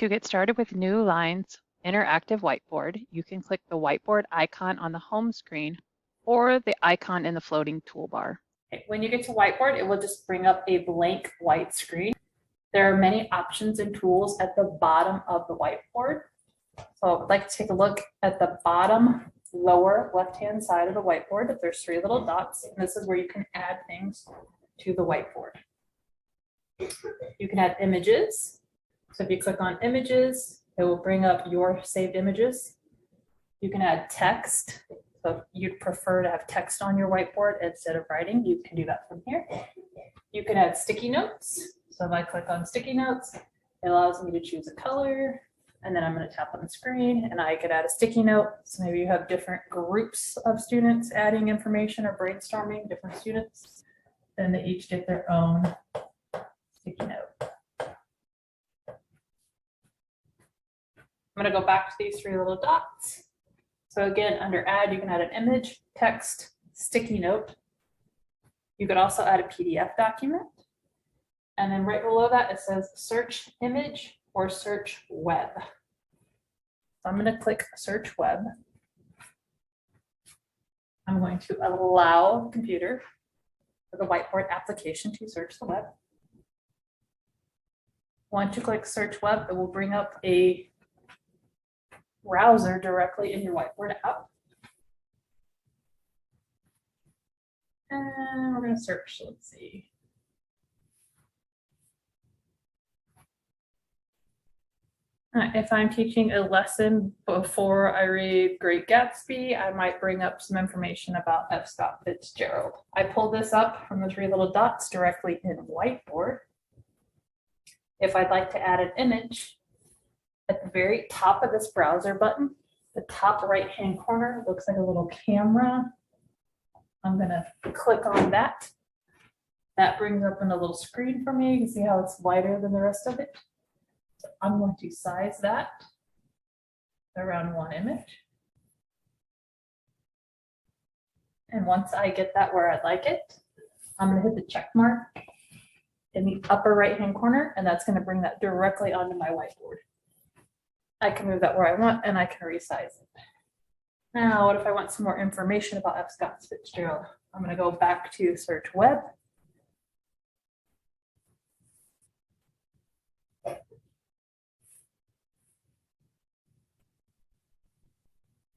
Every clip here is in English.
To get started with Newline's interactive whiteboard, you can click the whiteboard icon on the home screen or the icon in the floating toolbar. When you get to whiteboard, it will just bring up a blank white screen. There are many options and tools at the bottom of the whiteboard. So I'd like to take a look at the bottom lower left-hand side of the whiteboard. There's three little dots, and this is where you can add things to the whiteboard. You can add images. So if you click on images, it will bring up your saved images. You can add text. So if you'd prefer to have text on your whiteboard instead of writing, you can do that from here. You can add sticky notes. So if I click on sticky notes, it allows me to choose a color, and then I'm going to tap on the screen and I could add a sticky note. So maybe you have different groups of students adding information or brainstorming, different students, then they each get their own sticky note. I'm going to go back to these three little dots. So again, under add, you can add an image, text, sticky note. You could also add a PDF document. And then right below that, it says search image or search web. So I'm going to click search web. I'm going to allow the computer or the whiteboard application to search the web. Once you click search web, it will bring up a browser directly in your whiteboard app. And we're going to search, let's see. If I'm teaching a lesson before I read Great Gatsby, I might bring up some information about F. Scott Fitzgerald. I pulled this up from the three little dots directly in whiteboard. If I'd like to add an image, at the very top of this browser button, the top right-hand corner looks like a little camera. I'm going to click on that. That brings up a little screen for me. You can see how it's wider than the rest of it. So I'm going to size that around one image. And once I get that where I'd like it, I'm going to hit the check mark in the upper right-hand corner, and that's going to bring that directly onto my whiteboard. I can move that where I want, and I can resize it. Now, what if I want some more information about F. Scott Fitzgerald? I'm going to go back to search web.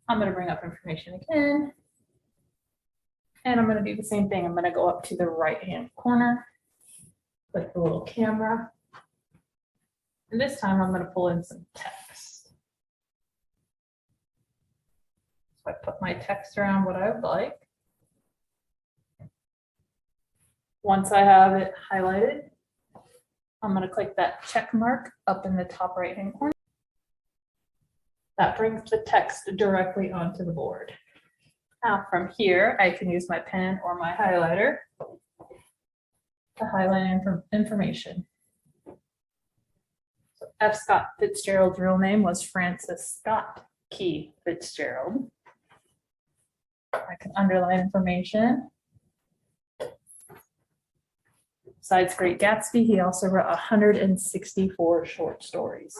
I'm going to bring up information again. And I'm going to do the same thing. I'm going to go up to the right-hand corner, click the little camera. And this time I'm going to pull in some text. I put my text around what I would like. Once I have it highlighted, I'm going to click that check mark up in the top right-hand corner. That brings the text directly onto the board. Now from here, I can use my pen or my highlighter to highlight information. So F. Scott Fitzgerald's real name was Francis Scott Key Fitzgerald. I can underline information. Besides Great Gatsby, he also wrote 164 short stories.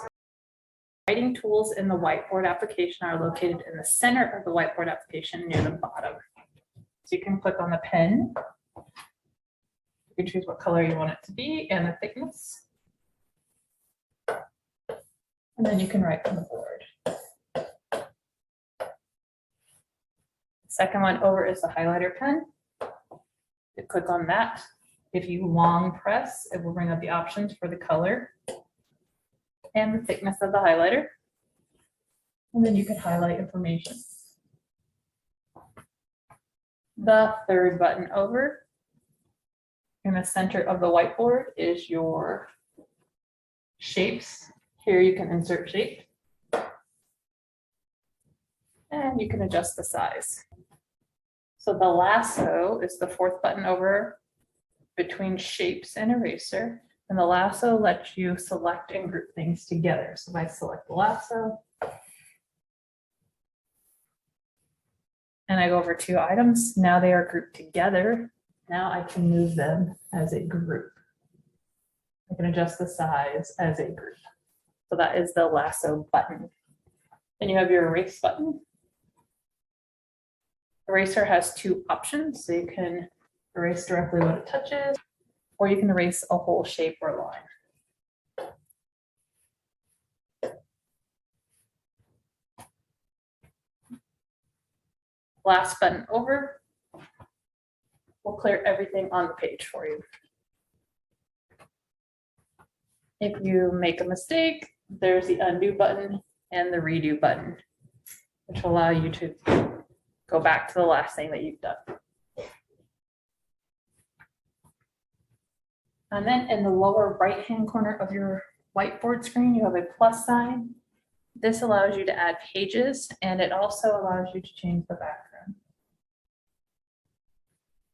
Writing tools in the whiteboard application are located in the center of the whiteboard application near the bottom. So you can click on the pen. You can choose what color you want it to be and the thickness. And then you can write on the board. Second one over is the highlighter pen. You click on that. If you long press, it will bring up the options for the color and the thickness of the highlighter. And then you can highlight information. The third button over in the center of the whiteboard is your shapes. Here you can insert shape. And you can adjust the size. So the lasso is the fourth button over between shapes and eraser. And the lasso lets you select and group things together. So if I select the lasso and I go over two items, now they are grouped together. Now I can move them as a group. I can adjust the size as a group. So that is the lasso button. Then you have your erase button. Eraser has two options. So you can erase directly what it touches, or you can erase a whole shape or line. Last button over will clear everything on the page for you. If you make a mistake, there's the undo button and the redo button, which will allow you to go back to the last thing that you've done. And then in the lower right-hand corner of your whiteboard screen, you have a plus sign. This allows you to add pages, and it also allows you to change the background.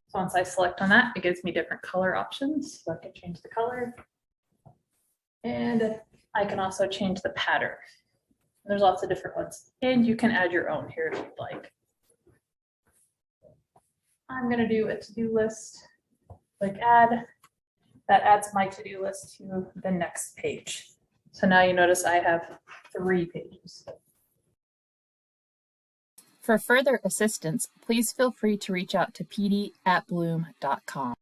So once I select on that, it gives me different color options. So I can change the color. And I can also change the pattern. There's lots of different ones. And you can add your own here if you'd like. I'm going to do a to-do list. Click add. That adds my to-do list to the next page. So now you notice I have 3 pages. For further assistance, please feel free to reach out to pd@bloom.com.